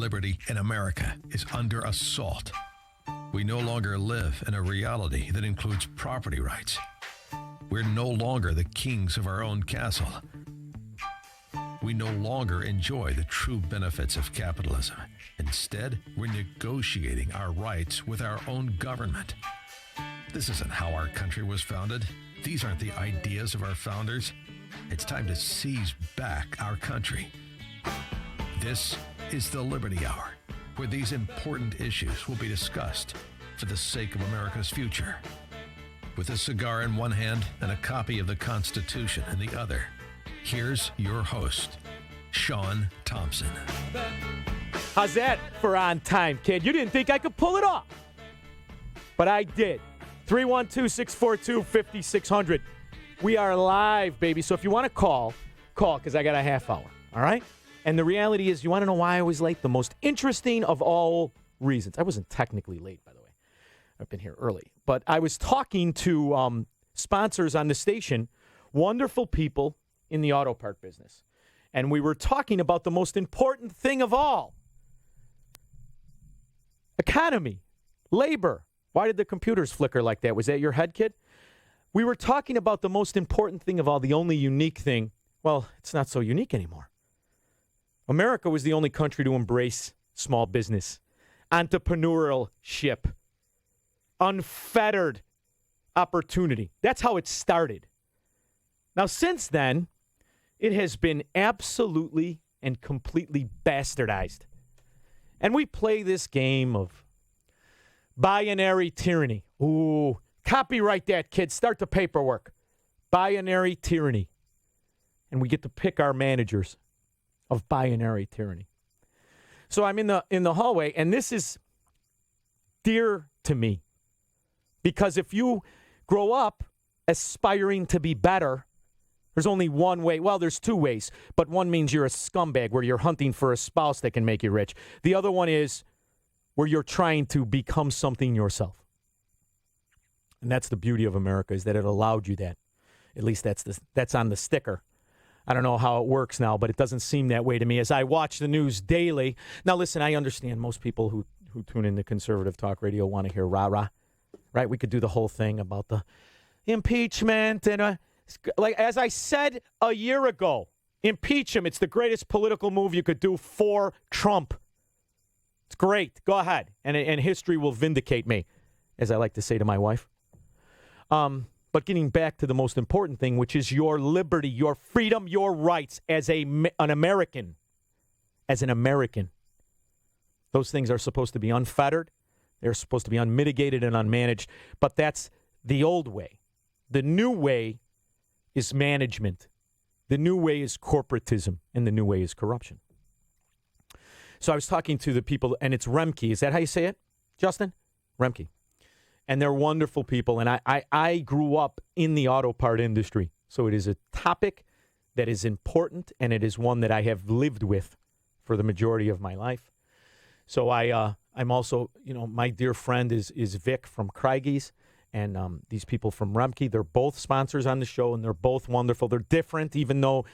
Liberty in America is under assault. We no longer live in a reality that includes property rights. We're no longer the kings of our own castle. We no longer enjoy the true benefits of capitalism. Instead, we're negotiating our rights with our own government. This isn't how our country was founded. These aren't the ideas of our founders. It's time to seize back our country. This is the Liberty Hour, where these important issues will be discussed for the sake of America's future. With a cigar in one hand and a copy of the Constitution in the other, here's your host, Sean Thompson. How's that for on time, kid? You didn't think I could pull it off, but I did. 312-642-5600. We are live, baby. So if you want to call, because I got a half hour, all right? And the reality is, you want to know why I was late? The most interesting of all reasons. I wasn't technically late, by the way. I've been here early. But I was talking to sponsors on the station, wonderful people in the auto part business. And we were talking about the most important thing of all. Economy, labor. Why did the computers flicker like that? Was that your head, kid? We were talking about the most important thing of all, the only unique thing. Well, it's not so unique anymore. America was the only country to embrace small business, entrepreneurship, unfettered opportunity. That's how it started. Now, since then, it has been absolutely and completely bastardized. And we play this game of binary tyranny. Ooh, copyright that, kid. Start the paperwork. Binary tyranny. And we get to pick our managers of binary tyranny. So I'm in the hallway, and this is dear to me. Because if you grow up aspiring to be better, there's only one way. Well, there's two ways, but one means you're a scumbag where you're hunting for a spouse that can make you rich. The other one is where you're trying to become something yourself. And that's the beauty of America, is that it allowed you that. At least that's on the sticker. I don't know how it works now, but it doesn't seem that way to me as I watch the news daily. Now, listen, I understand most people who tune into conservative talk radio want to hear rah-rah, right? We could do the whole thing about the impeachment. And like as I said a year ago, impeach him. It's the greatest political move you could do for Trump. It's great. Go ahead. And history will vindicate me, as I like to say to my wife. But getting back to the most important thing, which is your liberty, your freedom, your rights as an American. As an American. Those things are supposed to be unfettered. They're supposed to be unmitigated and unmanaged. But that's the old way. The new way is management. The new way is corporatism. And the new way is corruption. So I was talking to the people, and it's Remke. Is that how you say it, Justin? Remke. And they're wonderful people. And I grew up in the auto part industry. So it is a topic that is important, and it is one that I have lived with for the majority of my life. So I'm also, my dear friend is Vic from Craigies, and these people from Remke. They're both sponsors on the show, and they're both wonderful. They're different, even though,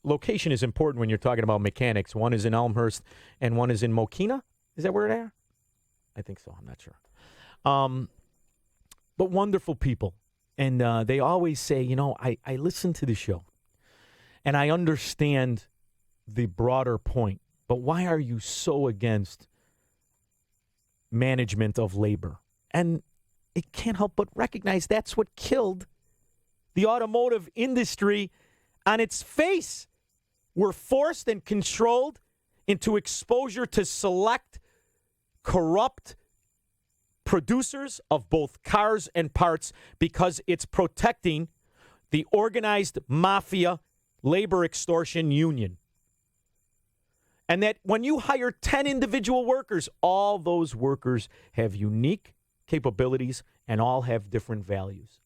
location is important when you're talking about mechanics. One is in Elmhurst, and one is in Mokina. Is that where they are? I think so. I'm not sure. But wonderful people. And they always say, I listen to the show and I understand the broader point, but why are you so against management of labor? And it can't help but recognize that's what killed the automotive industry on its face. We're forced and controlled into exposure to select, corrupt producers of both cars and parts because it's protecting the organized mafia labor extortion union. And that when you hire 10 individual workers, all those workers have unique capabilities and all have different values.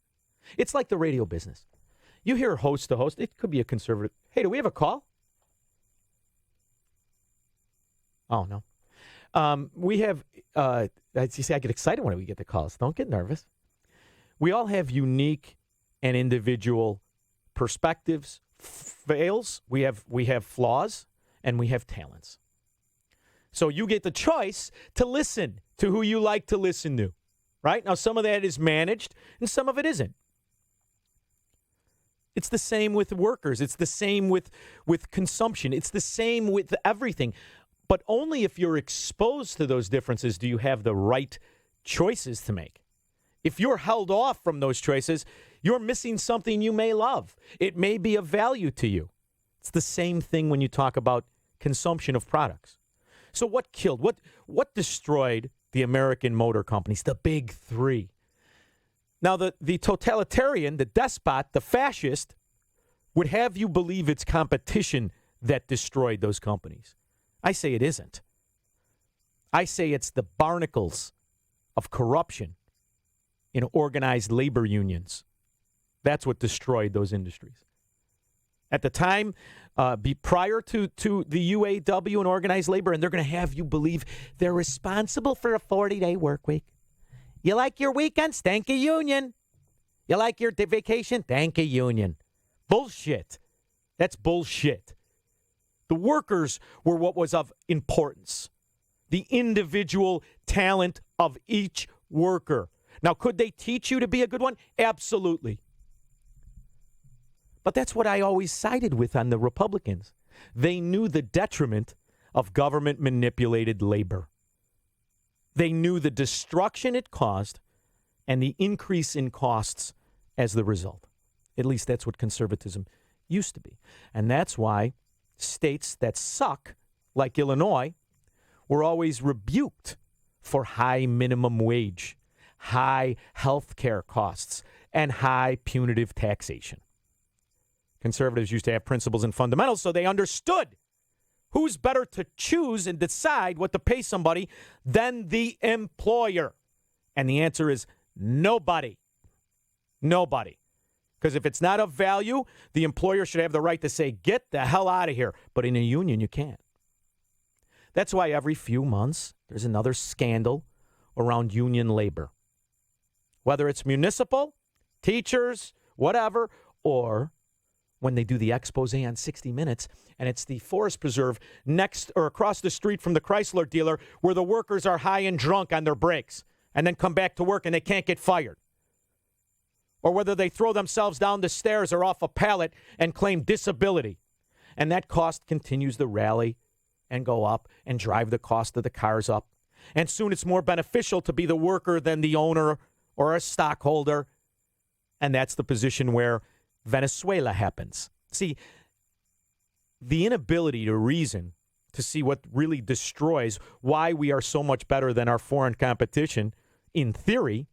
It's like the radio business. You hear host to host. It could be a conservative. Hey, do we have a call? Oh, no. We have, you see, I get excited when we get the calls. Don't get nervous. We all have unique and individual perspectives, fails. We have flaws, and we have talents. So you get the choice to listen to who you like to listen to, right? Now, some of that is managed and some of it isn't. It's the same with workers. It's the same with consumption. It's the same with everything. But only if you're exposed to those differences do you have the right choices to make. If you're held off from those choices, you're missing something you may love. It may be of value to you. It's the same thing when you talk about consumption of products. So what killed, what destroyed the American motor companies, the big three? Now, the totalitarian, the despot, the fascist would have you believe it's competition that destroyed those companies. I say it isn't. I say it's the barnacles of corruption in organized labor unions. That's what destroyed those industries. At the time, prior to the UAW and organized labor, and they're going to have you believe they're responsible for a 40-day work week. You like your weekends? Thank a union. You like your vacation? Thank a union. Bullshit. That's bullshit. The workers were what was of importance. The individual talent of each worker. Now, could they teach you to be a good one? Absolutely. But that's what I always sided with on the Republicans. They knew the detriment of government-manipulated labor. They knew the destruction it caused and the increase in costs as the result. At least that's what conservatism used to be. And that's why states that suck, like Illinois, were always rebuked for high minimum wage, high health care costs, and high punitive taxation. Conservatives used to have principles and fundamentals, so they understood who's better to choose and decide what to pay somebody than the employer. And the answer is nobody. Nobody. Because if it's not of value, the employer should have the right to say, get the hell out of here. But in a union, you can't. That's why every few months, there's another scandal around union labor. Whether it's municipal, teachers, whatever, or when they do the expose on 60 Minutes, and it's the forest preserve next or across the street from the Chrysler dealer where the workers are high and drunk on their breaks and then come back to work and they can't get fired. Or whether they throw themselves down the stairs or off a pallet and claim disability. And that cost continues to rally and go up and drive the cost of the cars up. And soon it's more beneficial to be the worker than the owner or a stockholder. And that's the position where Venezuela happens. See, the inability to reason, to see what really destroys why we are so much better than our foreign competition, in theory,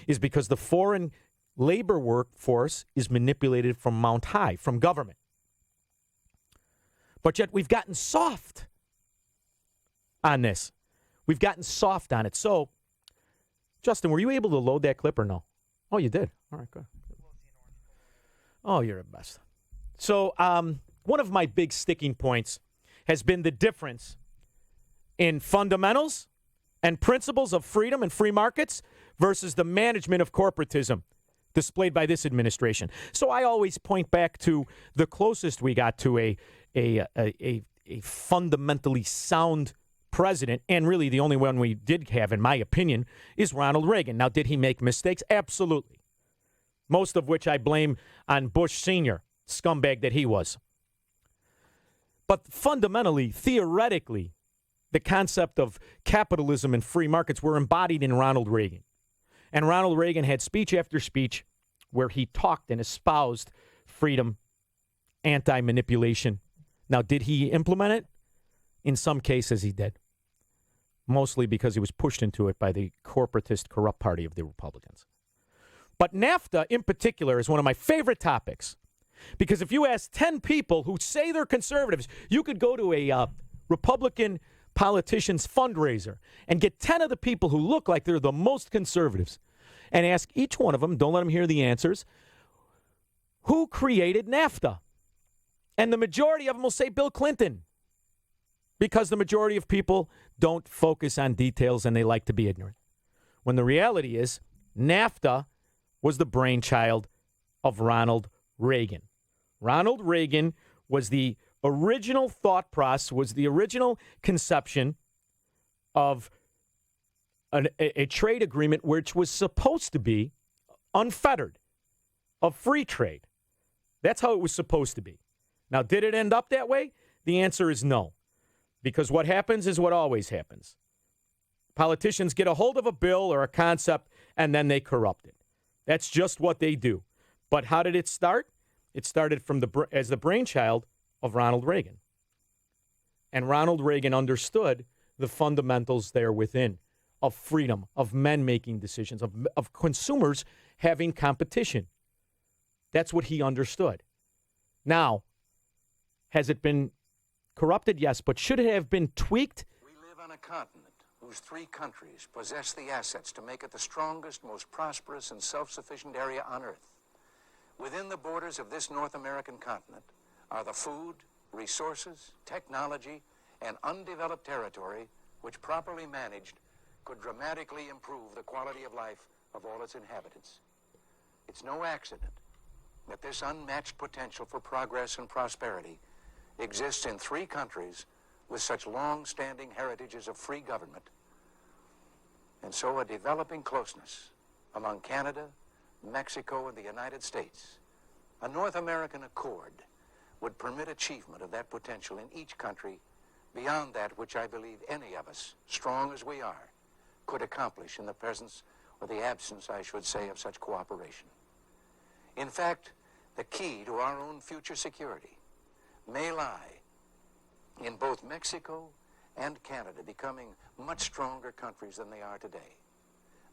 is because the foreign labor workforce is manipulated from Mount High, from government. But yet we've gotten soft on this. We've gotten soft on it. So, Justin, were you able to load that clip or no? Oh, you did. All right, good. Oh, you're the best. So one of my big sticking points has been the difference in fundamentals and principles of freedom and free markets versus the management of corporatism displayed by this administration. So I always point back to the closest we got to a fundamentally sound president, and really the only one we did have, in my opinion, is Ronald Reagan. Now, did he make mistakes? Absolutely. Most of which I blame on Bush Sr., scumbag that he was. But fundamentally, theoretically, the concept of capitalism and free markets were embodied in Ronald Reagan. And Ronald Reagan had speech after speech where he talked and espoused freedom, anti-manipulation. Now, did he implement it? In some cases, he did. Mostly because he was pushed into it by the corporatist, corrupt party of the Republicans. But NAFTA, in particular, is one of my favorite topics. Because if you ask 10 people who say they're conservatives, you could go to a Republican politician's fundraiser and get 10 of the people who look like they're the most conservatives and ask each one of them, don't let them hear the answers, who created NAFTA? And the majority of them will say Bill Clinton. Because the majority of people don't focus on details and they like to be ignorant. When the reality is, NAFTA was the brainchild of Ronald Reagan. Ronald Reagan was the original thought process, was the original conception of a trade agreement which was supposed to be unfettered, of free trade. That's how it was supposed to be. Now, did it end up that way? The answer is no, because what happens is what always happens. Politicians get a hold of a bill or a concept, and then they corrupt it. That's just what they do. But how did it start? It started from as the brainchild of Ronald Reagan. And Ronald Reagan understood the fundamentals there within of freedom, of men making decisions, of consumers having competition. That's what he understood. Now, has it been corrupted? Yes, but should it have been tweaked? We live on a continent whose 3 countries possess the assets to make it the strongest, most prosperous, and self-sufficient area on Earth. Within the borders of this North American continent are the food, resources, technology, and undeveloped territory which, properly managed, could dramatically improve the quality of life of all its inhabitants. It's no accident that this unmatched potential for progress and prosperity exists in 3 countries with such long-standing heritages of free government, and so a developing closeness among Canada, Mexico, and the United States. A North American accord would permit achievement of that potential in each country beyond that which I believe any of us, strong as we are, could accomplish in the presence or the absence, I should say, of such cooperation. In fact, the key to our own future security may lie in both Mexico and Canada becoming much stronger countries than they are today.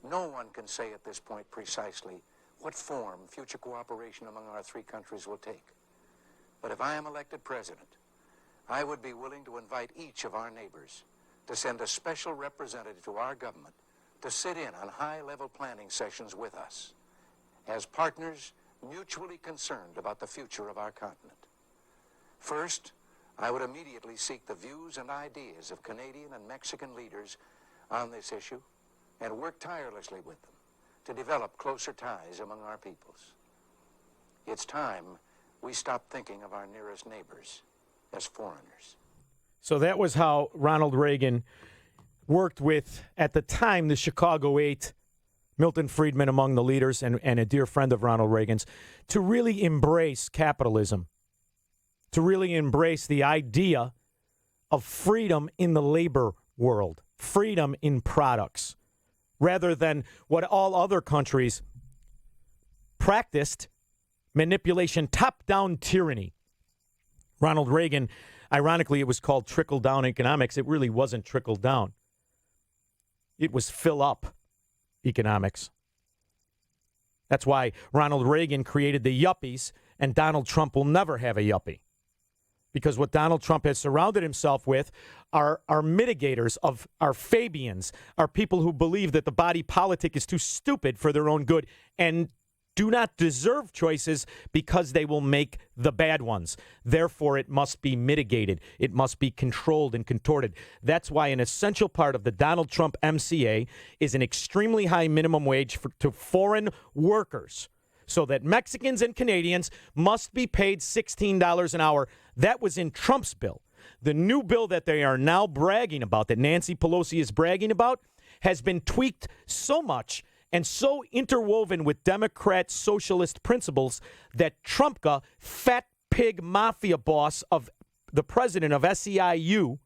No one can say at this point precisely what form future cooperation among our 3 countries will take. But if I am elected president, I would be willing to invite each of our neighbors to send a special representative to our government to sit in on high-level planning sessions with us as partners mutually concerned about the future of our continent. First, I would immediately seek the views and ideas of Canadian and Mexican leaders on this issue and work tirelessly with them to develop closer ties among our peoples. It's time we stop thinking of our nearest neighbors as foreigners. So that was how Ronald Reagan worked with, at the time, the Chicago 8, Milton Friedman among the leaders and a dear friend of Ronald Reagan's, to really embrace capitalism, to really embrace the idea of freedom in the labor world, freedom in products, rather than what all other countries practiced, manipulation, top-down tyranny. Ronald Reagan, ironically, it was called trickle-down economics. It really wasn't trickle-down. It was fill-up economics. That's why Ronald Reagan created the yuppies, and Donald Trump will never have a yuppie. Because what Donald Trump has surrounded himself with are mitigators, are Fabians, are people who believe that the body politic is too stupid for their own good and do not deserve choices because they will make the bad ones. Therefore, it must be mitigated. It must be controlled and contorted. That's why an essential part of the Donald Trump MCA is an extremely high minimum wage to foreign workers, so that Mexicans and Canadians must be paid $16 an hour. That was in Trump's bill. The new bill that they are now bragging about, that Nancy Pelosi is bragging about, has been tweaked so much and so interwoven with Democrat socialist principles that Trumpka, fat pig mafia boss of the president of SEIU,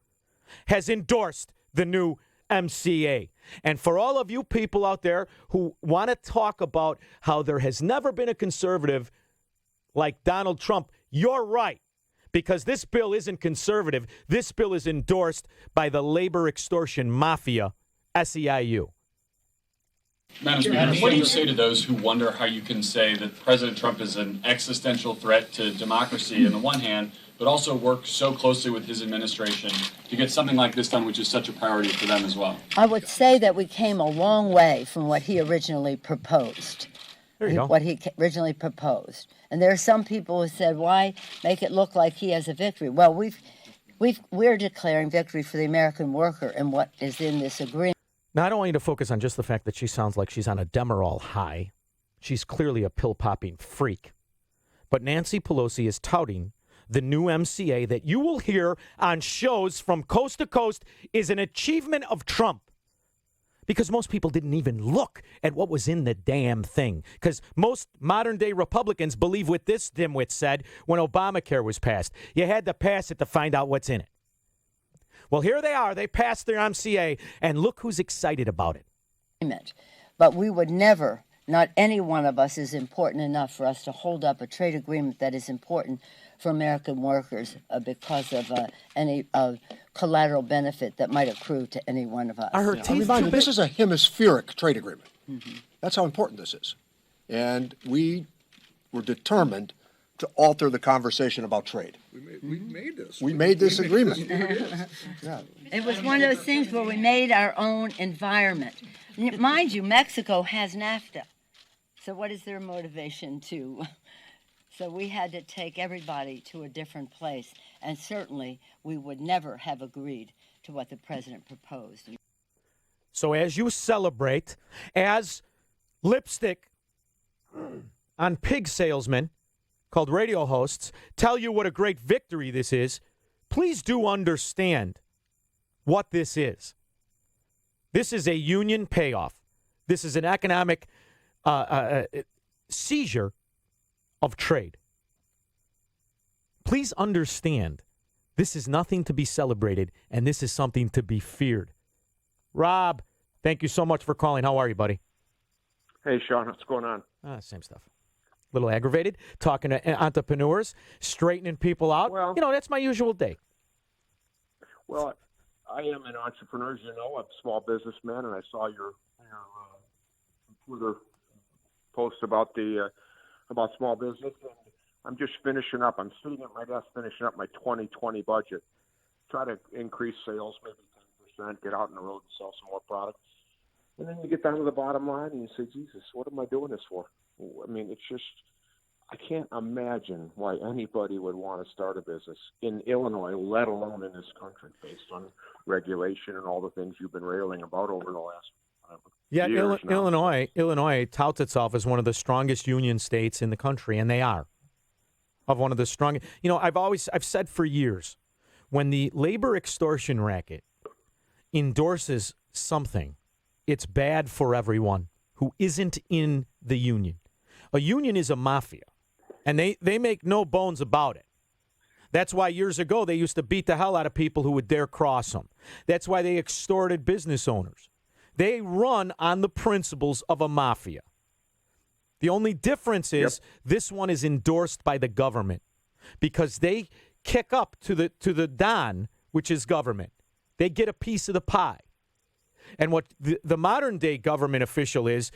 has endorsed the new MCA. And for all of you people out there who want to talk about how there has never been a conservative like Donald Trump, you're right. Because this bill isn't conservative. This bill is endorsed by the labor extortion mafia, SEIU. Madam Speaker, what do you say to those who wonder how you can say that President Trump is an existential threat to democracy on the one hand, but also work so closely with his administration to get something like this done, which is such a priority for them as well? I would say that we came a long way from what he originally proposed. There you go. What he originally proposed. And there are some people who said, why make it look like he has a victory? Well, we're declaring victory for the American worker and what is in this agreement. Now, I don't want you to focus on just the fact that she sounds like she's on a Demerol high. She's clearly a pill-popping freak. But Nancy Pelosi is touting the new MCA that you will hear on shows from coast to coast is an achievement of Trump. Because most people didn't even look at what was in the damn thing. Because most modern-day Republicans believe what this dimwit said when Obamacare was passed. You had to pass it to find out what's in it. Well, here they are. They passed their MCA, and look who's excited about it. But we would never, not any one of us is important enough for us to hold up a trade agreement that is important for American workers because of any collateral benefit that might accrue to any one of us. Are her I'll teeth remind too you, big? this is a hemispheric trade agreement. That's how important this is. And we were determined to alter the conversation about trade. We made this. We made this agreement. Yeah. It was one of those things where we made our own environment. Mind you, Mexico has NAFTA. So what is their motivation to? So we had to take everybody to a different place. And certainly we would never have agreed to what the president proposed. So as you celebrate, as lipstick on pig salesmen called radio hosts tell you what a great victory this is, please do understand what this is. This is a union payoff. This is an economic seizure of trade. Please understand, this is nothing to be celebrated, and this is something to be feared. Rob, thank you so much for calling. How are you, buddy? Hey, Sean, what's going on? Same stuff. A little aggravated, talking to entrepreneurs, straightening people out. Well, that's my usual day. Well, I am an entrepreneur, as you know. I'm a small businessman, and I saw your Twitter post about about small business. And I'm just finishing up. I'm sitting at my desk finishing up my 2020 budget. Try to increase sales, maybe 10%, get out on the road and sell some more products. And then you get down to the bottom line and you say, Jesus, what am I doing this for? I mean, it's just, I can't imagine why anybody would want to start a business in Illinois, let alone in this country, based on regulation and all the things you've been railing about over the last years now. Illinois touts itself as one of the strongest union states in the country, and they are. Of one of the strongest. I've said for years, when the labor extortion racket endorses something, it's bad for everyone who isn't in the union. A union is a mafia, and they make no bones about it. That's why years ago they used to beat the hell out of people who would dare cross them. That's why they extorted business owners. They run on the principles of a mafia. The only difference is this one is endorsed by the government because they kick up to the Don, which is government. They get a piece of the pie. And what the modern day government official is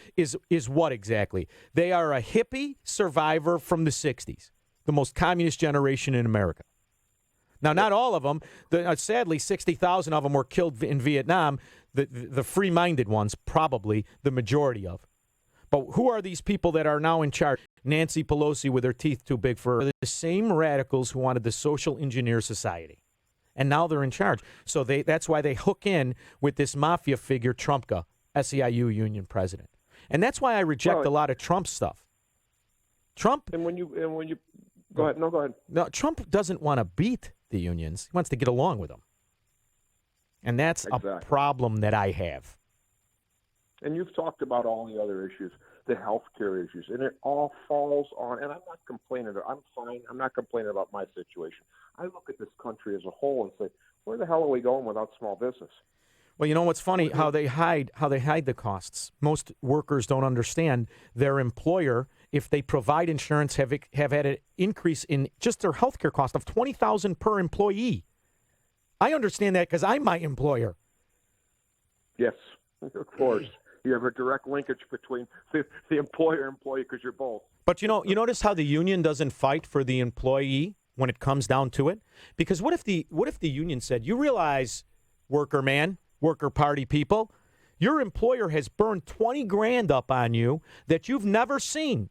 what exactly? They are a hippie survivor from the 60s, the most communist generation in America. Now, not all of them. Sadly, 60,000 of them were killed in Vietnam. The free-minded ones, probably the majority of. But who are these people that are now in charge? Nancy Pelosi with her teeth too big for her. The same radicals who wanted the social engineer society. And now they're in charge. So that's why they hook in with this mafia figure, Trumpka, SEIU union president. And that's why I reject a lot of Trump stuff. Trump. And when you go ahead. No, go ahead. No, Trump doesn't want to beat the unions. He wants to get along with them. And that's a problem that I have. And you've talked about all the other issues, the health care issues, and it all falls on, and I'm not complaining. I'm fine. I'm not complaining about my situation. I look at this country as a whole and say, where the hell are we going without small business? Well, you know what's funny? How they hide the costs. Most workers don't understand their employer, if they provide insurance, have had an increase in just their health care cost of $20,000 per employee. I understand that because I'm my employer. Yes, of course. You have a direct linkage between the employer and employee because you're both. But you notice how the union doesn't fight for the employee when it comes down to it? Because what if the union said, you realize, worker party people, your employer has burned $20,000 up on you that you've never seen.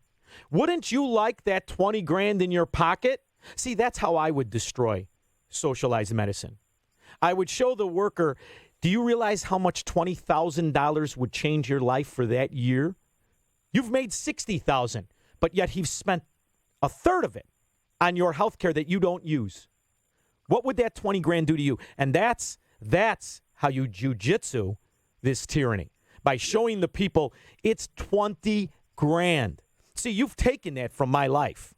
Wouldn't you like that $20,000 in your pocket? See, that's how I would destroy socialized medicine. I would show the worker, do you realize how much $20,000 would change your life for that year? You've made $60,000, but yet he's spent a third of it on your health care that you don't use? What would that 20 grand do to you? And that's how you jujitsu this tyranny, by showing the people it's 20 grand. See, you've taken that from my life.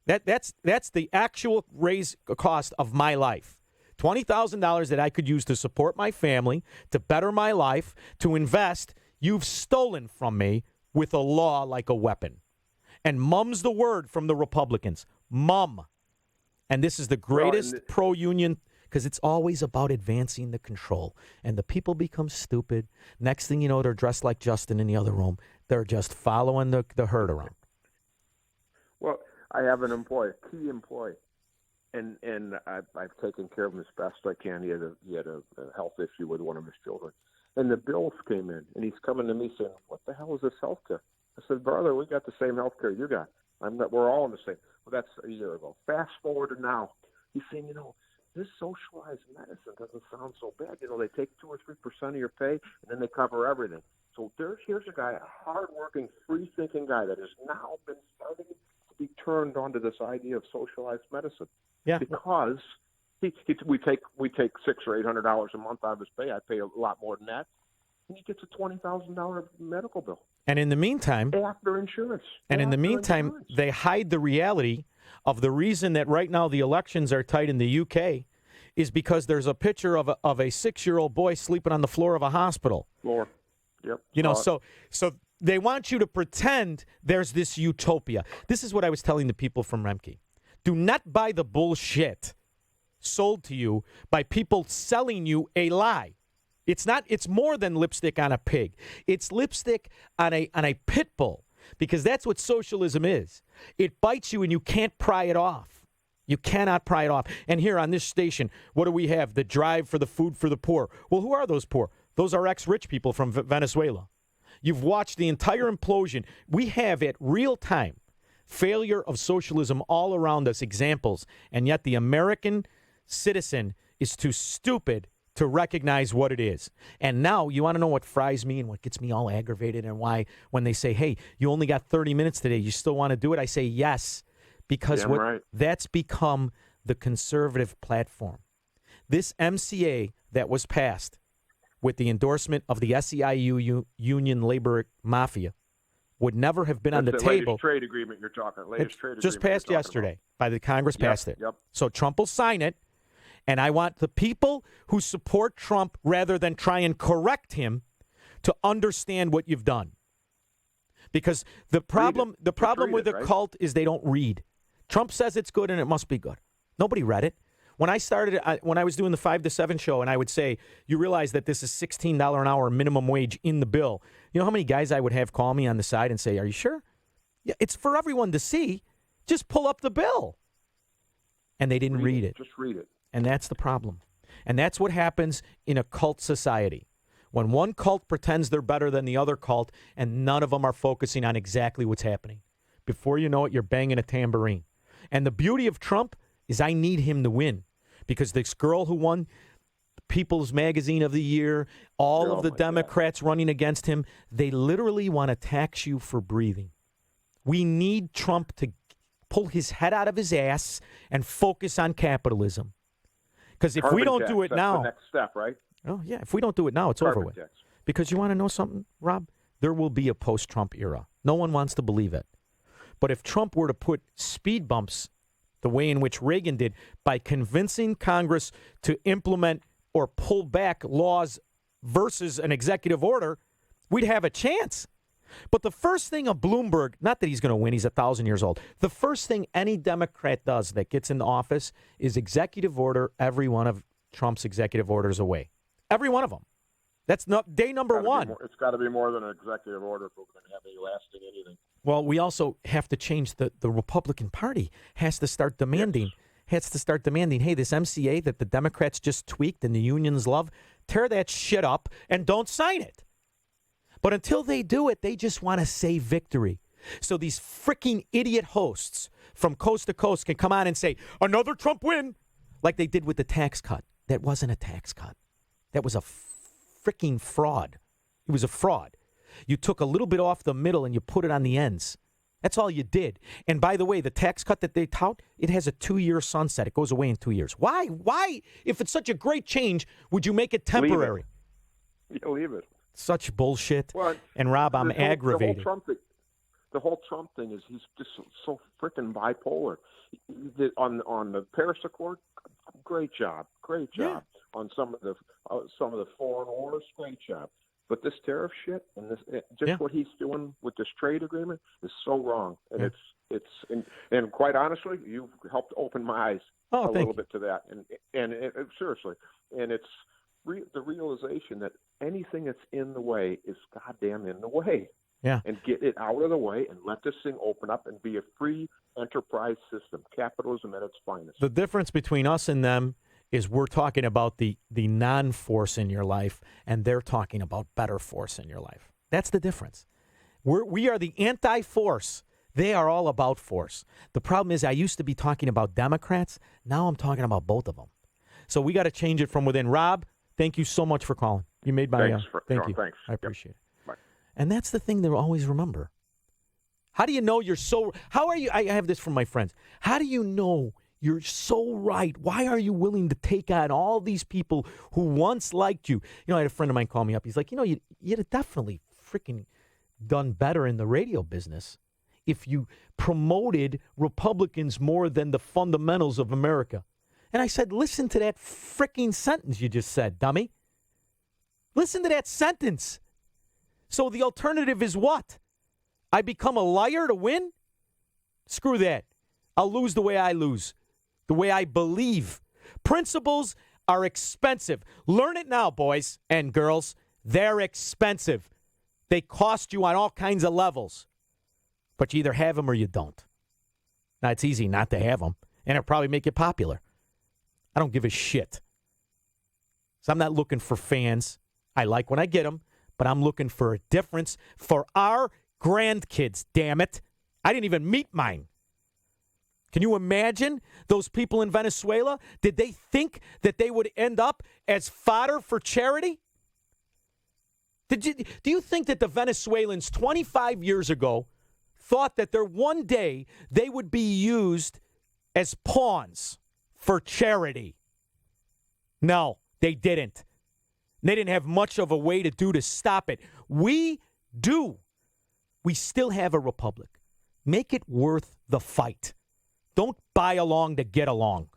That's the actual raise cost of my life. $20,000 that I could use to support my family, to better my life, to invest. You've stolen from me with a law like a weapon. And mum's the word from the Republicans. Mum. And this is the greatest pro-union, because it's always about advancing the control. And the people become stupid. Next thing you know, they're dressed like Justin in the other room. They're just following the herd around. Well, I have an employee, a key employee, and I've taken care of him as best I can. He had a health issue with one of his children, and the bills came in, and he's coming to me saying, "What the hell is this health care?" I said, "Brother, we got the same health care you got. We're all in the same." Well, that's a year ago. Fast forward to now, he's saying, this socialized medicine doesn't sound so bad. They take 2 or 3% of your pay, and then they cover everything. So here's a guy, a hardworking, free-thinking guy that has now been starting to be turned onto this idea of socialized medicine. Yeah. Because we take $600 or $800 a month out of his pay. I pay a lot more than that, and he gets a $20,000 medical bill. And in the meantime, after insurance. They hide the reality of the reason that right now the elections are tight in the UK is because there's a picture of a 6-year-old boy sleeping on the floor of a hospital. Floor. Yep. So they want you to pretend there's this utopia. This is what I was telling the people from Remke. Do not buy the bullshit sold to you by people selling you a lie. It's more than lipstick on a pig. It's lipstick on a pit bull, because that's what socialism is. It bites you and you can't pry it off. You cannot pry it off. And here on this station, what do we have? The drive for the food for the poor. Well, who are those poor? Those are ex-rich people from Venezuela. You've watched the entire implosion. We have at real time failure of socialism all around us, examples, and yet the American citizen is too stupid to recognize what it is. And now you want to know what fries me and what gets me all aggravated and why when they say, hey, you only got 30 minutes today, you still want to do it? I say yes, because that's become the conservative platform. This MCA that was passed with the endorsement of the SEIU union labor mafia would never have been on the table. Latest trade agreement you're talking. Just passed yesterday by the Congress. Passed it. Yep. So Trump will sign it. And I want the people who support Trump, rather than try and correct him, to understand what you've done. Because the problem with the cult is they don't read. Trump says it's good and it must be good. Nobody read it. When I started, when I was doing the 5 to 7 show, and I would say, you realize that this is $16 an hour minimum wage in the bill. You know how many guys I would have call me on the side and say, are you sure? Yeah, it's for everyone to see. Just pull up the bill. And they didn't read it. Just read it. And that's the problem. And that's what happens in a cult society. When one cult pretends they're better than the other cult, and none of them are focusing on exactly what's happening. Before you know it, you're banging a tambourine. And the beauty of Trump is I need him to win. Because this girl who won People's Magazine of the Year, all of the Democrats running against him, they literally want to tax you for breathing. We need Trump to pull his head out of his ass and focus on capitalism. Because if we don't do it now, the next step, right? Oh yeah, if we don't do it now, it's over with. Because you want to know something, Rob? There will be a post-Trump era. No one wants to believe it. But if Trump were to put speed bumps the way in which Reagan did by convincing Congress to implement or pull back laws versus an executive order, we'd have a chance. But the first thing a Bloomberg, not that he's going to win, he's 1,000 years old. The first thing any Democrat does that gets into office is executive order every one of Trump's executive orders away. Every one of them. That's not day number one. It's got to be more than an executive order if we're going to have any lasting anything. Well, we also have to change the Republican Party has to start demanding, hey, this MCA that the Democrats just tweaked and the unions love, tear that shit up and don't sign it. But until they do it, they just want to say victory. So these freaking idiot hosts from coast to coast can come on and say, another Trump win, like they did with the tax cut. That wasn't a tax cut. That was a freaking fraud. It was a fraud. You took a little bit off the middle and you put it on the ends. That's all you did. And by the way, the tax cut that they tout, it has a 2-year sunset. It goes away in 2 years. Why? Why, if it's such a great change, would you make it temporary? Leave it. Such bullshit. Well, and Rob, I'm aggravated. The whole Trump thing is he's just so freaking bipolar. On the Paris Accord, great job. Yeah. On some of the foreign wars, great job. But this tariff shit and what he's doing with this trade agreement is so wrong. And and quite honestly, you've helped open my eyes a little bit to that. And seriously, and it's the realization that anything that's in the way is goddamn in the way. Yeah. And get it out of the way and let this thing open up and be a free enterprise system, capitalism at its finest. The difference between us and them is we're talking about the non-force in your life, and they're talking about better force in your life. That's the difference. We are the anti-force. They are all about force. The problem is I used to be talking about Democrats. Now I'm talking about both of them. So we got to change it from within. Rob, thank you so much for calling. You made my thank you. Thanks. I appreciate it. Bye. And that's the thing to always remember. How do you know you're so – how are you – I have this from my friends. How do you know you're so right? Why are you willing to take on all these people who once liked you? You know, I had a friend of mine call me up. He's like, you'd have definitely freaking done better in the radio business if you promoted Republicans more than the fundamentals of America. And I said, listen to that freaking sentence you just said, dummy. Listen to that sentence. So the alternative is what? I become a liar to win? Screw that. I'll lose the way I lose, the way I believe. Principles are expensive. Learn it now, boys and girls. They're expensive. They cost you on all kinds of levels. But you either have them or you don't. Now, it's easy not to have them, and it'll probably make you popular. I don't give a shit. So I'm not looking for fans. I like when I get them, but I'm looking for a difference for our grandkids, damn it. I didn't even meet mine. Can you imagine those people in Venezuela? Did they think that they would end up as fodder for charity? Do you think that the Venezuelans 25 years ago thought that one day they would be used as pawns for charity? No, they didn't. They didn't have much of a way to stop it. We do. We still have a republic. Make it worth the fight. Don't buy along to get along.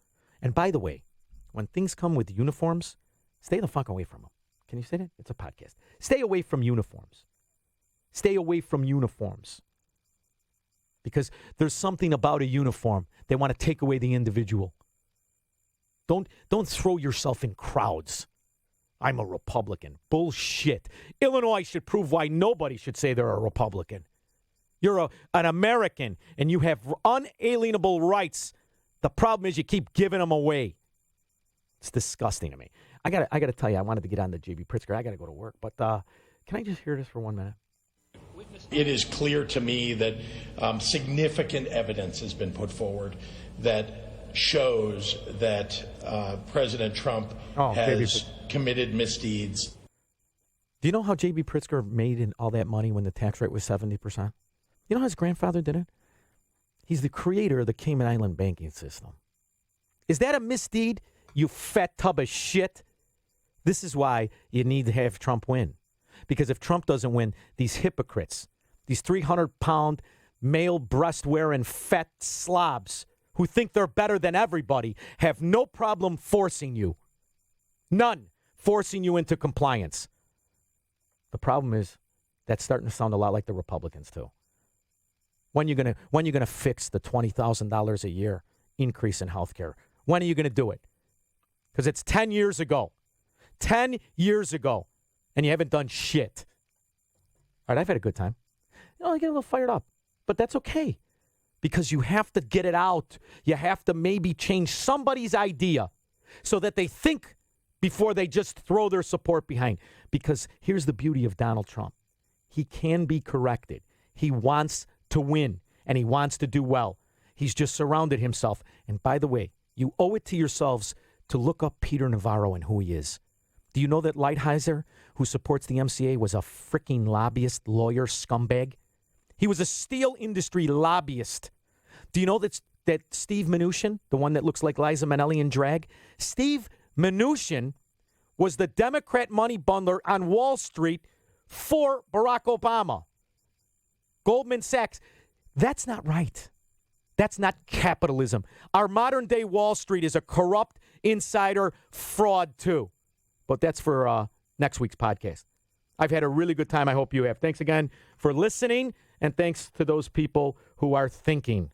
And by the way, when things come with uniforms, stay the fuck away from them. Can you say that? It's a podcast. Stay away from uniforms. Stay away from uniforms. Because there's something about a uniform. They want to take away the individual. Don't throw yourself in crowds. I'm a Republican. Bullshit. Illinois should prove why nobody should say they're a Republican. You're an American, and you have unalienable rights. The problem is you keep giving them away. It's disgusting to me. I gotta tell you, I wanted to get on to J.B. Pritzker. I got to go to work. But can I just hear this for 1 minute? It is clear to me that significant evidence has been put forward that shows that President Trump has committed misdeeds. Do you know how J.B. Pritzker made all that money when the tax rate was 70%? You know how his grandfather did it? He's the creator of the Cayman Island banking system. Is that a misdeed, you fat tub of shit? This is why you need to have Trump win. Because if Trump doesn't win, these hypocrites, these 300-pound, male breast-wearing fat slobs who think they're better than everybody have no problem forcing you. None. Forcing you into compliance. The problem is that's starting to sound a lot like the Republicans, too. When you gonna fix the $20,000 a year increase in health care? When are you going to do it? Because it's 10 years ago. 10 years ago. And you haven't done shit. All right, I've had a good time. I get a little fired up. But that's okay. Because you have to get it out. You have to maybe change somebody's idea so that they think before they just throw their support behind. Because here's the beauty of Donald Trump. He can be corrected. He wants to win, and he wants to do well. He's just surrounded himself. And by the way, you owe it to yourselves to look up Peter Navarro and who he is. Do you know that Lighthizer, who supports the MCA, was a freaking lobbyist, lawyer, scumbag? He was a steel industry lobbyist. Do you know that Steve Mnuchin, the one that looks like Liza Minnelli in drag, Steve Mnuchin was the Democrat money bundler on Wall Street for Barack Obama. Goldman Sachs. That's not right. That's not capitalism. Our modern day Wall Street is a corrupt insider fraud too. But that's for next week's podcast. I've had a really good time. I hope you have. Thanks again for listening, and thanks to those people who are thinking.